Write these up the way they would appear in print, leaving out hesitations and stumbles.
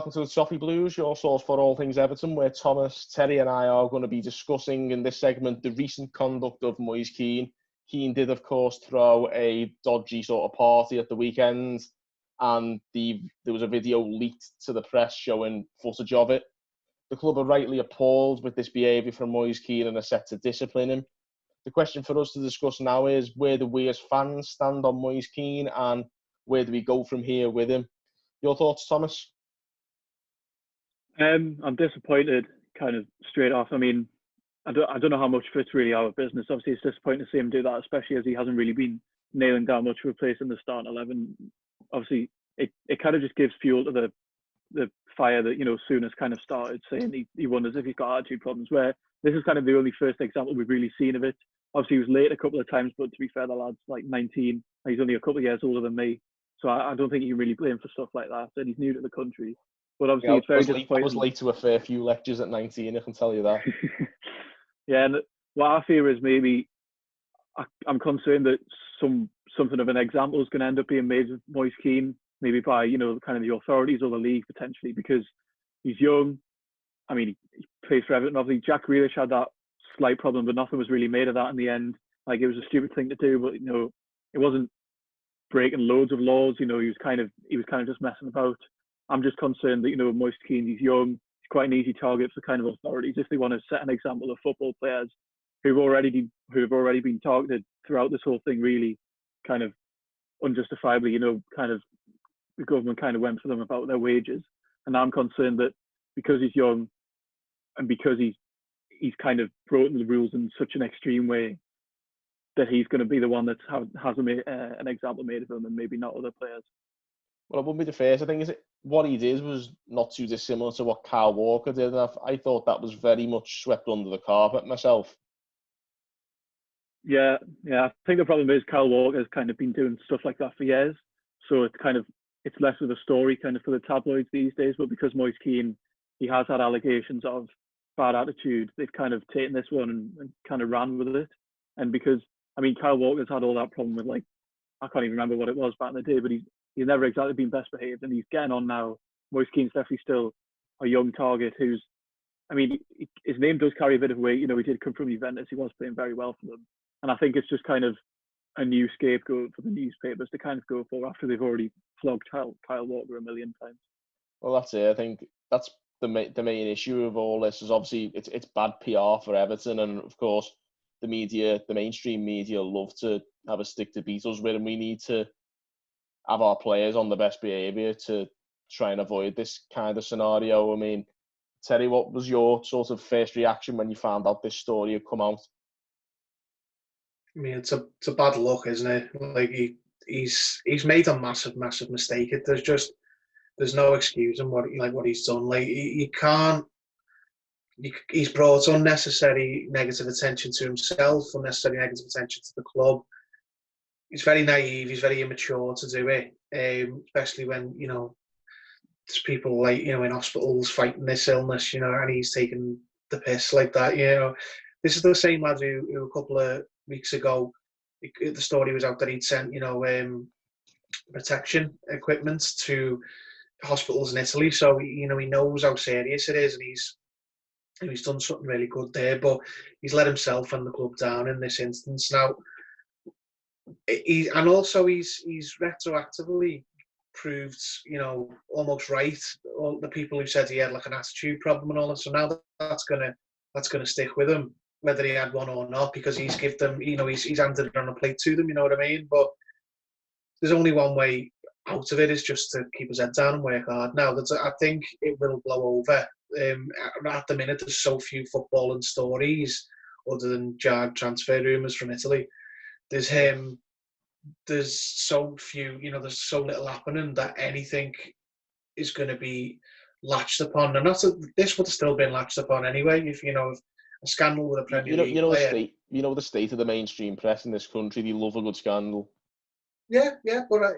welcome to the Toffee Blues, your source for all things Everton, where Thomas, Terry and I are going to be discussing in this segment the recent conduct of Moise Kean. Kean did, of course, throw a dodgy sort of party at the weekend, and there was a video leaked to the press showing footage of it. The club are rightly appalled with this behaviour from Moise Kean and are set to discipline him. The question for us to discuss now is, where do we as fans stand on Moise Kean, and where do we go from here with him? Your thoughts, Thomas? I'm disappointed, kind of straight off. I mean, I don't know how much of it's really our business. Obviously, it's disappointing to see him do that, especially as he hasn't really been nailing down much of a place in the starting 11. Obviously, it kind of just gives fuel to the fire that, Souness kind of started saying he wonders if he's got attitude problems, where this is kind of the only first example we've really seen of it. Obviously, he was late a couple of times, but to be fair, the lad's like 19. He's only a couple of years older than me. So I don't think you can really blame for stuff like that. And he's new to the country. But obviously, it's very disappointing. I was late to a fair few lectures at 19, I can tell you that. Yeah, and what I fear is maybe I'm concerned that something of an example is going to end up being made of Moise Kean, maybe by, kind of the authorities or the league potentially, because he's young. I mean, he plays for Everton. Obviously, Jack Grealish had that slight problem, but nothing was really made of that in the end. Like, it was a stupid thing to do, but, it wasn't breaking loads of laws. He was kind of just messing about. I'm just concerned that, Moise Kean, he's young, he's quite an easy target for kind of authorities if they want to set an example of football players who've already been targeted throughout this whole thing, really kind of unjustifiably, kind of the government kind of went for them about their wages. And I'm concerned that because he's young and because he's kind of broken the rules in such an extreme way, that he's going to be the one that has an example made of him and maybe not other players. Well, it wouldn't be the first. I think what he did was not too dissimilar to what Kyle Walker did. And I thought that was very much swept under the carpet myself. Yeah. I think the problem is Kyle Walker has kind of been doing stuff like that for years. So it's less of a story kind of for the tabloids these days. But because Moise Kean, he has had allegations of bad attitude, they've kind of taken this one and kind of ran with it. And because, I mean, Kyle Walker's had all that problem with, like, I can't even remember what it was back in the day, but he's never exactly been best behaved, and he's getting on now. Moise Kean's definitely still a young target who's, I mean, his name does carry a bit of weight. He did come from Juventus. He was playing very well for them. And I think it's just kind of a new scapegoat for the newspapers to kind of go for after they've already flogged Kyle Walker a million times. Well, that's it. I think that's the main issue of all this is obviously it's bad PR for Everton, and of course the mainstream media love to have a stick to beat us with, and we need to have our players on the best behaviour to try and avoid this kind of scenario. I mean, Terry, what was your sort of first reaction when you found out this story had come out? I mean, it's a bad look, isn't it? Like he's made a massive mistake. There's no excusing what he's done. Like you can't. He's brought unnecessary negative attention to himself, unnecessary negative attention to the club. He's very naive. He's very immature to do it, especially when there's people like in hospitals fighting this illness, and he's taking the piss like that. This is the same lad who a couple of weeks ago, the story was out that he'd sent protection equipment to hospitals in Italy. So he knows how serious it is, and he's done something really good there. But he's let himself and the club down in this instance now. He's retroactively proved, almost right. All the people who said he had like an attitude problem and all that. So now that's gonna stick with him, whether he had one or not, because he's give them, he's handed it on a plate to them. You know what I mean? But there's only one way out of it, is just to keep his head down and work hard. Now, I think it will blow over. At the minute, there's so few footballing stories other than jarred transfer rumours from Italy. There's him. There's so few, there's so little happening that anything is going to be latched upon. And this would have still been latched upon anyway. If a scandal with a Premier League player. The state of the mainstream press in this country. They love a good scandal. Yeah, but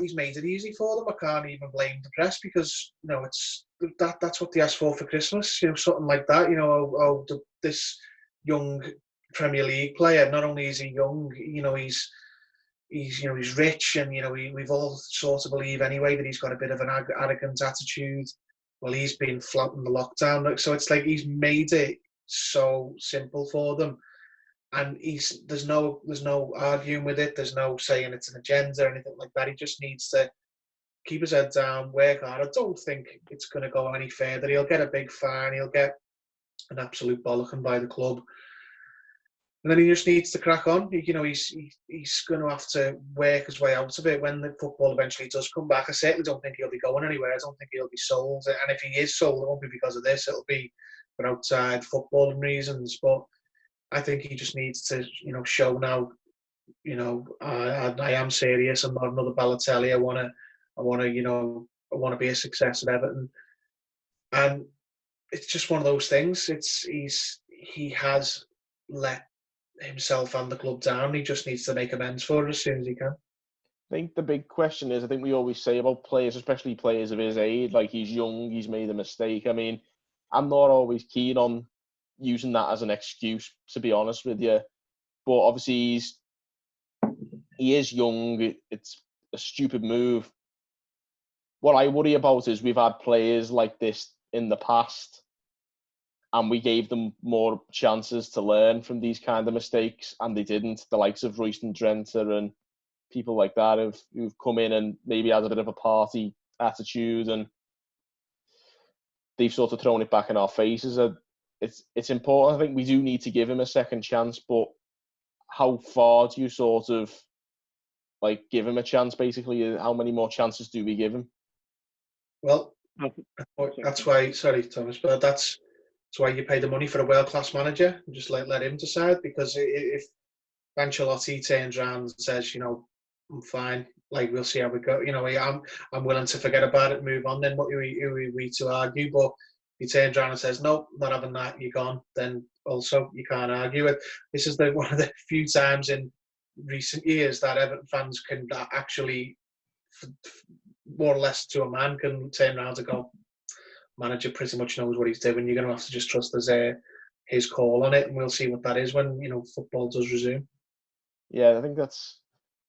he's made it easy for them. I can't even blame the press because that's what they asked for Christmas. Something like that. This young Premier League player. Not only is he young, he's rich, and we've all sort of believe anyway that he's got a bit of an arrogant attitude. well, he's been flouting the lockdown. So it's like he's made it so simple for them. And there's no arguing with it. There's no saying it's an agenda or anything like that. He just needs to keep his head down, work hard. I don't think it's going to go any further. He'll get a big fine. He'll get an absolute bollocking by the club. And then he just needs to crack on. You know, he's going to have to work his way out of it when the football eventually does come back. I certainly don't think he'll be going anywhere. I don't think he'll be sold. And if he is sold, it won't be because of this. It'll be for outside footballing reasons. But I think he just needs to, you know, show now, you know, I am serious. I'm not another Balotelli. I want to be a success at Everton. And it's just one of those things. He has let himself and the club down. He just needs to make amends for it as soon as he can. I think the big question is, I think we always say about players, especially players of his age, like he's young, he's made a mistake. I mean, I'm not always keen on using that as an excuse, to be honest with you. But obviously he is young. It's a stupid move. What I worry about is we've had players like this in the past, and we gave them more chances to learn from these kind of mistakes, and they didn't. The likes of Royston Drenthe and people like that who've come in and maybe had a bit of a party attitude, and they've sort of thrown it back in our faces. It's important. I think we do need to give him a second chance, but how far do you sort of like give him a chance? Basically, how many more chances do we give him? Well, that's why. Sorry, Thomas, but that's why you pay the money for a world-class manager and just let him decide. Because if Ancelotti turns around and says, you know, I'm fine, like we'll see how we go. You know, I'm willing to forget about it, move on. Then what are we to argue? But if he turns around and says, no, not having that, you're gone. Then also you can't argue it. This is one of the few times in recent years that Everton fans can actually, more or less to a man, can turn around and go, manager pretty much knows what he's doing. You're going to have to just trust his call on it, and we'll see what that is when, you know, football does resume. Yeah, I think that's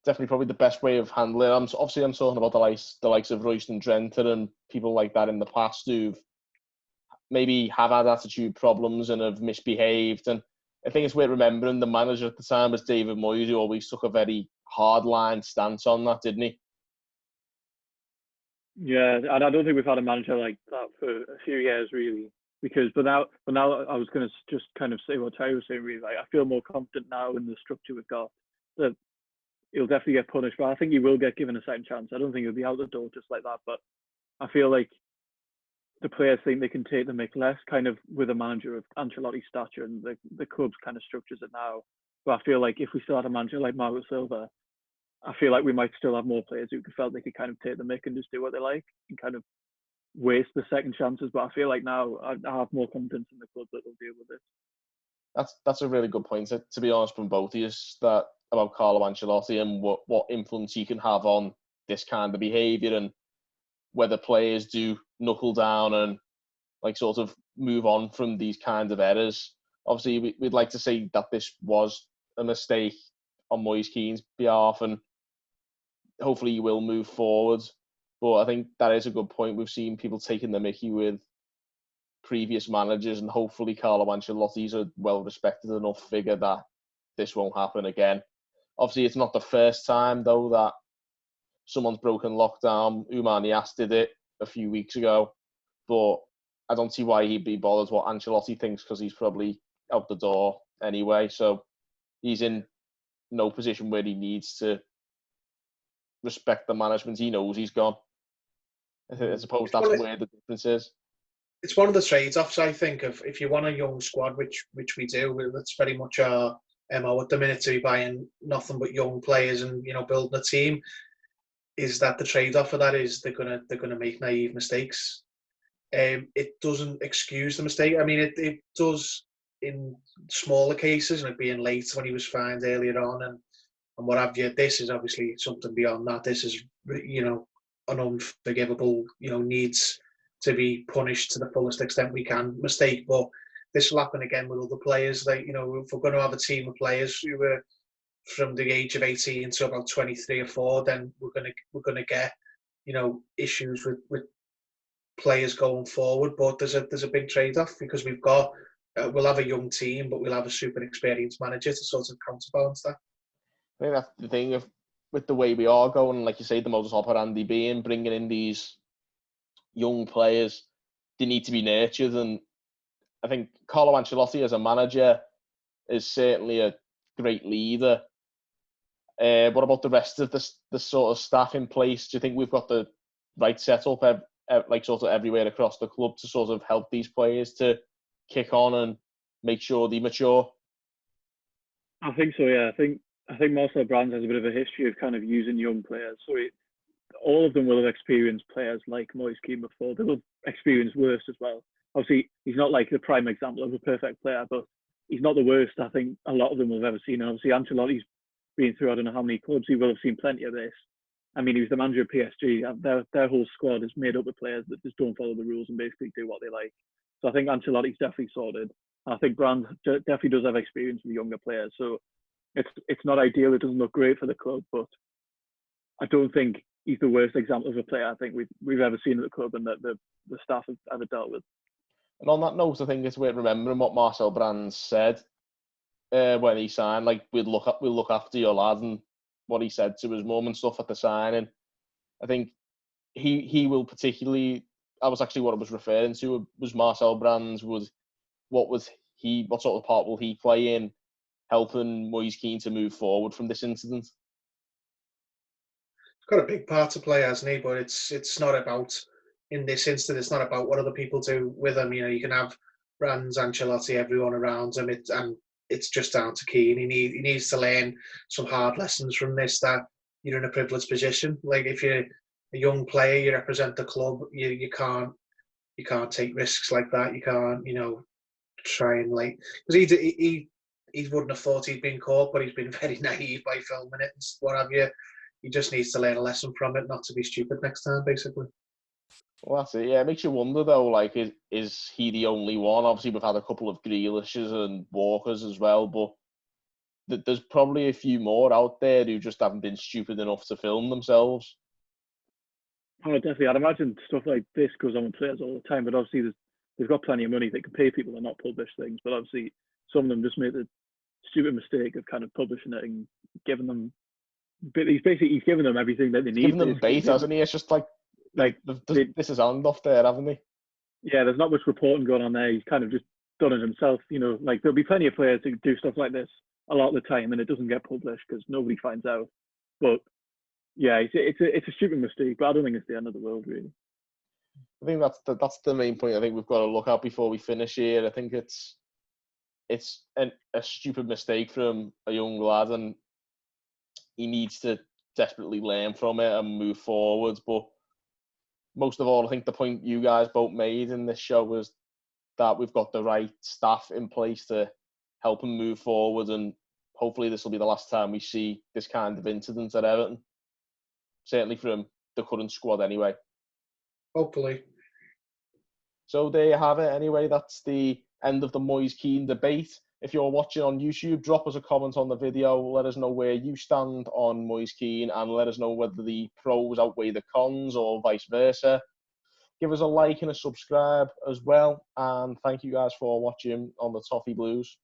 definitely probably the best way of handling it. I'm talking about the likes of Royston Drenthe and people like that in the past who've maybe have had attitude problems and have misbehaved. And I think it's worth remembering the manager at the time was David Moyes, who always took a very hard-line stance on that, didn't he? Yeah, and I don't think we've had a manager like that for a few years, really. But now I was going to just kind of say what Terry was saying, really. Like, I feel more confident now in the structure we've got that he'll definitely get punished, but I think he will get given a second chance. I don't think he'll be out the door just like that, but I feel like the players think they can take the mick less, kind of with a manager of Ancelotti's stature, and the club's kind of structures it now. But I feel like if we still had a manager like Marco Silva, I feel like we might still have more players who felt they could kind of take the mick and just do what they like and kind of waste the second chances. But I feel like now I have more confidence in the club that they'll deal with this. That's a really good point, to be honest, from both of you, that about Carlo Ancelotti and what influence he can have on this kind of behaviour, and whether players do knuckle down and like sort of move on from these kinds of errors. Obviously, we'd like to say that this was a mistake on Moise Kean's behalf, and hopefully he will move forward. But I think that is a good point. We've seen people taking the mickey with previous managers, and hopefully Carlo Ancelotti's a well-respected enough figure that this won't happen again. Obviously, it's not the first time, though, that someone's broken lockdown. Oumar Niasse did it a few weeks ago, but I don't see why he'd be bothered what Ancelotti thinks, because he's probably out the door anyway. So he's in no position where he needs to respect the management. He knows he's gone. I suppose that's where the difference is. It's one of the trade-offs, I think, of if you want a young squad, which we do. That's very much our MO at the minute, to be buying nothing but young players and, you know, building a team. Is that the trade-off for that is they're gonna make naive mistakes. It doesn't excuse the mistake. I mean, it does in smaller cases, like being late when he was fined earlier on and what have you. This is obviously something beyond that. This is, you know, an unforgivable, you know, needs to be punished to the fullest extent we can mistake. But this will happen again with other players. Like, you know, if we're going to have a team of players who are from the age of 18 to about 23 or 4, then we're gonna get, you know, issues with players going forward. But there's a big trade-off because we've got we'll have a young team, but we'll have a super experienced manager to sort of counterbalance that. I think that's the thing with the way we are going, like you say, the modus operandi being bringing in these young players, they need to be nurtured, and I think Carlo Ancelotti as a manager is certainly a great leader. What about the rest of the sort of staff in place? Do you think we've got the right setup, like sort of everywhere across the club, to sort of help these players to kick on and make sure they mature? I think so. Yeah, I think Marcel Brands has a bit of a history of kind of using young players. So all of them will have experienced players like Moise Kean before. They will have experienced worse as well. Obviously, he's not like the prime example of a perfect player, but he's not the worst I think a lot of them will have ever seen. And obviously, Ancelotti's been through I don't know how many clubs. He will have seen plenty of this. I mean, he was the manager of PSG. Their whole squad is made up of players that just don't follow the rules and basically do what they like. So I think Ancelotti's definitely sorted. I think Brands definitely does have experience with younger players. So it's not ideal. It doesn't look great for the club, but I don't think he's the worst example of a player I think we've ever seen at the club and that the staff have ever dealt with. And on that note, I think it's worth remembering what Marcel Brands said when he signed. Like, we'll look after your lad, and what he said to his mum and stuff at the signing. I think he will particularly. That was actually what I was referring to. Was Marcel Brands what sort of part will he play in helping Moise Kean to move forward from this incident? Got a big part to play, hasn't he? But it's not about, in this instance, it's not about what other people do with him. You know, you can have Brands, Ancelotti, everyone around him, and it's just down to Kean. He needs to learn some hard lessons from this, that you're in a privileged position. Like, if you're a young player, you represent the club, you can't take risks like that. You can't, try and, like, because he wouldn't have thought he'd been caught, but he's been very naive by filming it and what have you. He just needs to learn a lesson from it, not to be stupid next time, basically. Well, that's it. Yeah, it makes you wonder, though, like, is he the only one? Obviously, we've had a couple of Grealishes and Walkers as well, but there's probably a few more out there who just haven't been stupid enough to film themselves. Oh, definitely. I'd imagine stuff like this goes on with players all the time, but obviously they've got plenty of money. They can pay people to not publish things, but obviously some of them just made the stupid mistake of kind of publishing it and giving them. But he's giving them everything that they need. Giving them bait, hasn't he? It's just like this is hand off there, haven't they? Yeah, there's not much reporting going on there. He's kind of just done it himself. You know, like there'll be plenty of players who do stuff like this a lot of the time, and it doesn't get published because nobody finds out. But yeah, it's a stupid mistake, but I don't think it's the end of the world, really. I think that's the main point I think we've got to look at before we finish here. I think it's a stupid mistake from a young lad, and he needs to desperately learn from it and move forwards. But most of all, I think the point you guys both made in this show was that we've got the right staff in place to help him move forward, and hopefully this will be the last time we see this kind of incident at Everton. Certainly from the current squad anyway. Hopefully. So there you have it. Anyway, that's the end of the Moise Kean debate. If you're watching on YouTube, drop us a comment on the video. Let us know where you stand on Moise Kean, and let us know whether the pros outweigh the cons or vice versa. Give us a like and a subscribe as well. And thank you guys for watching on the Toffee Blues.